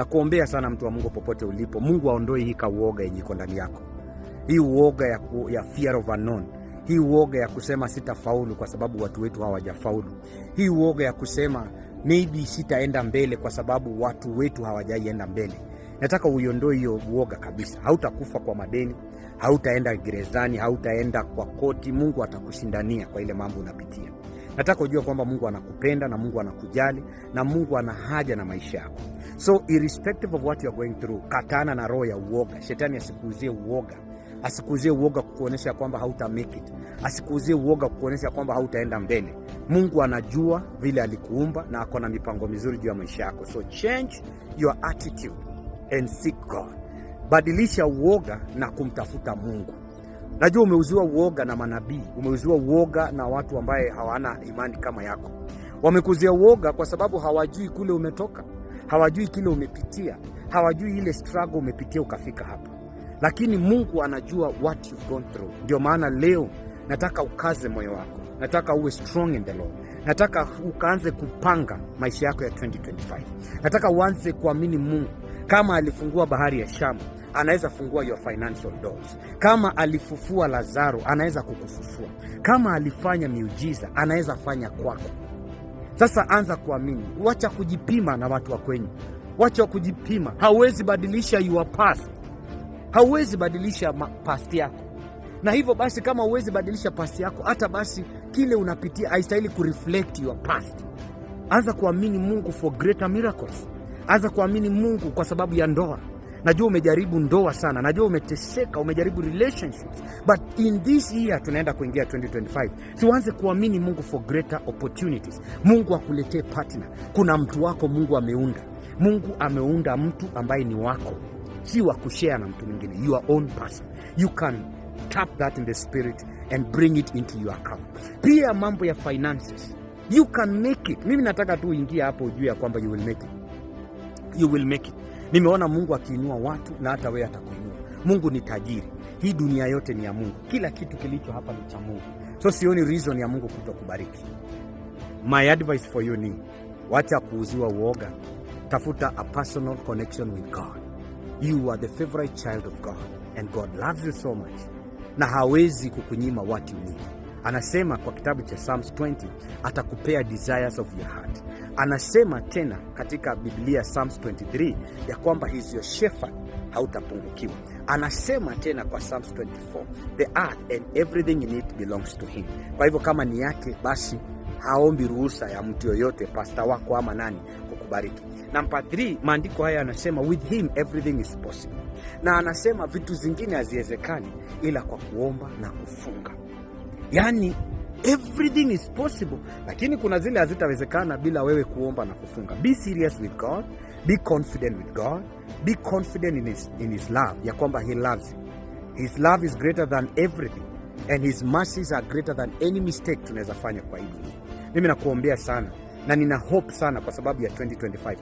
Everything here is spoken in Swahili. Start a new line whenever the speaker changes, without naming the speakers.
Na kuombea sana mtu wa Mungu popote ulipo. Mungu aondoe hii uoga yenye iko ndani yako. Hii uoga ya fear of unknown. Hii uoga ya kusema sitafaulu kwa sababu watu wetu hawajafaulu. Hii uoga ya kusema maybe sitaenda mbele kwa sababu watu wetu hawajaienda mbele. Nataka uiondoe hiyo uoga kabisa. Hautakufa kwa madeni, hautaenda gerezani, hautaenda kwa koti. Mungu atakushindania kwa ile mambo unapitia. Nataka ujue kwamba Mungu anakupenda na Mungu anakujali na Mungu ana haja na maisha yako. So irrespective of what you are going through, katana na roho ya uoga. Shetani asikuuzie uoga. Asikuuzie uoga kukuonesha kwamba hauta make it. Asikuuzie uoga kukuonesha kwamba hautaenda mbele. Mungu anajua vile alikuumba na ako na mipango mizuri juu ya maisha yako. So change your attitude and seek God. Badilisha uoga na kumtafuta Mungu. Najua umeuziwa uoga na manabii, umeuziwa uoga na watu ambaye hawana imani kama yako. Wamekuzia uoga kwa sababu hawajui kule umetoka, hawajui kile umepitia, hawajui ile struggle umepitia ukafika hapa. Lakini Mungu anajua what you've gone through. Ndio maana leo nataka ukaze moyo wako. Nataka uwe strong in the Lord. Nataka ukaanze kupanga maisha yako ya 2025. Nataka uanze kuamini Mungu. Kama alifungua bahari ya Shamu, anaweza fungua your financial doors. Kama alifufua Lazaro, anaweza kukufufua. Kama alifanya miujiza, anaweza fanya kwako. Sasa anza kuamini. Wacha kujipima na watu wa kwenyu. Wacha kujipima. Hauwezi badilisha your past. Hauwezi badilisha past yako. Na hivyo basi kama huwezi badilisha past yako, hata basi kile unapitia haistahili kureflect your past. Anza kuamini Mungu for greater miracles. Anza kuamini Mungu kwa sababu ya ndoa. Najua umejaribu ndoa sana. Najua umeteseka, umejaribu relationships. But in this year tunaenda kuingia 2025. Tuanze kuamini Mungu for greater opportunities. Mungu akuletee partner. Kuna mtu wako Mungu ameunda. Mungu ameunda mtu ambaye ni wako. Si wa kushare na mtu mwingine. Your own person. You can tap that in the spirit and bring it into your account. Pia mambo ya finances. You can make it. Mimi nataka tu uingie hapo ujue ya kwamba you will make it. You will make it. Nimeona Mungu akiinua watu na hata wewe atakuinua. Mungu ni tajiri. Hii dunia yote ni ya Mungu. Kila kitu kilicho hapa ni cha Mungu. So sioni reason ya Mungu kutokubariki. My advice for you ni wacha kuuziwa uoga. Tafuta a personal connection with God. You are the favorite child of God and God loves you so much. Na hawezi kukunyima what you need. Anasema kwa kitabu cha Psalms 20, atakupea desires of your heart. Anasema tena katika Biblia Psalms 23 ya kwamba he's your shepherd, hautapungukiwa. Anasema tena kwa Psalms 24, the earth and everything in it belongs to him. Kwa hivyo kama ni yake, basi haombi ruhusa ya mtu yoyote, pastor wako ama nani, kukubariki. Namba 3, maandiko haya anasema with him everything is possible. Na anasema vitu zingine haziwezekani ila kwa kuomba na kufunga. Yani everything is possible, lakini kuna zile hazitawezekana bila wewe kuomba na kufunga. Be serious with God, be confident with God, be confident in his love, ya kwamba he loves you. His love is greater than everything and his mercies are greater than any mistake tunaweza fanya kwa hii dunia. Mimi nakuombea sana na nina hope sana kwa sababu ya 2025.